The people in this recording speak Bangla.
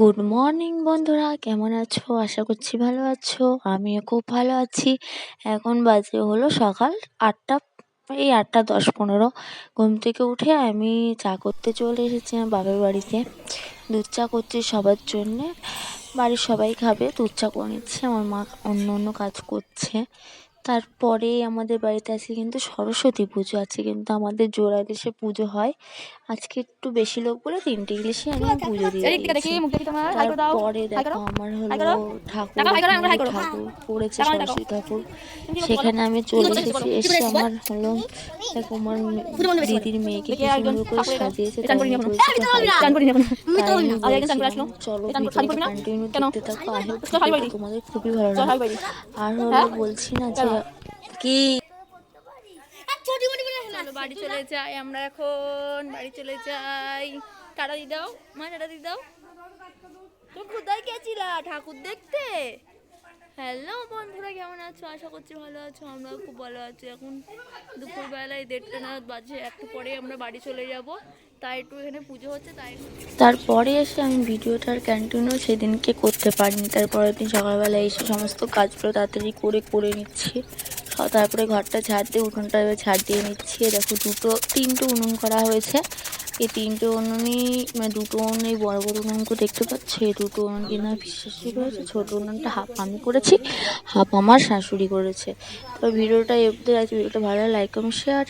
গুড মর্নিং বন্ধুরা, কেমন আছো? আশা করছি ভালো আছো। আমিও খুব ভালো আছি। এখন বাজে হলো সকাল 8টা, এই 8:10-15। ঘুম থেকে উঠে আমি চা করতে চলে এসেছি আমার বাপের বাড়িতে। দুধ চা করছি সবার জন্যে, বাড়ির সবাই খাবে। দুধ চা করে নিচ্ছি, আমার মা অন্য কাজ করছে। তারপরে আমাদের বাড়িতে আছে কিন্তু সরস্বতী পুজো আছে, কিন্তু আমাদের জোড়া ইলিশে পুজো হয়। আজকে একটু বেশি লোক বলে 3টে ইলিশে আমি পুজো দিয়ে দিয়েছি। তারপরে দেখো আমার হলো ঠাকুর পড়েছে, সরস্বতী ঠাকুর। সেখানে আমি চলে এসেছি। এসে আমার হলো দেখো আমার দিদির মেয়েকে কি সুন্দর করে সাজিয়েছে, তাই আমি বলছি চলো ভিডিওটা কন্টিনিউ দেখতে থাকো। আই হোপ ভিডিওটা তোমাদের খুবই ভালো লাগে। আর হলো বলছি না যে কি চলো বাড়ি চলে যাই, আমরা এখন বাড়ি চলে যাই। টাটা দিয়ে দাও মা, টাটা দিয়ে দাও। তুমি কোথায় গেছিলা ঠাকুর দেখতে? হ্যালো বন্ধুরা, কেমন আছো? আশা করছি ভালো আছো। আমরাও খুব ভালো আছি। এখন দুপুরবেলায় 1:30 নাগাদ বাজে, একটু পরে আমরা বাড়ি চলে যাব। তাই একটু এখানে পুজো হচ্ছে, তাই তারপরে এসে আমি ভিডিওটার কন্টিনিউ সেদিনকে করতে পারিনি। তারপরের দিন সকালবেলা এসে সমস্ত কাজগুলো তাড়াতাড়ি করে নিচ্ছি। তারপরে ঘরটা ঝাড় দিয়ে উঠোনটা এবার ঝাড় দিয়ে নিচ্ছি। দেখো 3টে উনুন করা হয়েছে। এই 3টে উনুনই মানে 2টো উনুন এই বড় উনুনগুলো দেখতে পাচ্ছ, এই 2টো উনুন কিনা শাশুড়ি করেছে। ছোটো উনুনটা হাফ আমি করেছি, হাফ আমার শাশুড়ি করেছে। তো ভিডিওটা এবার ভিডিওটা ভালো লাইক কমেন্ট শেয়ার।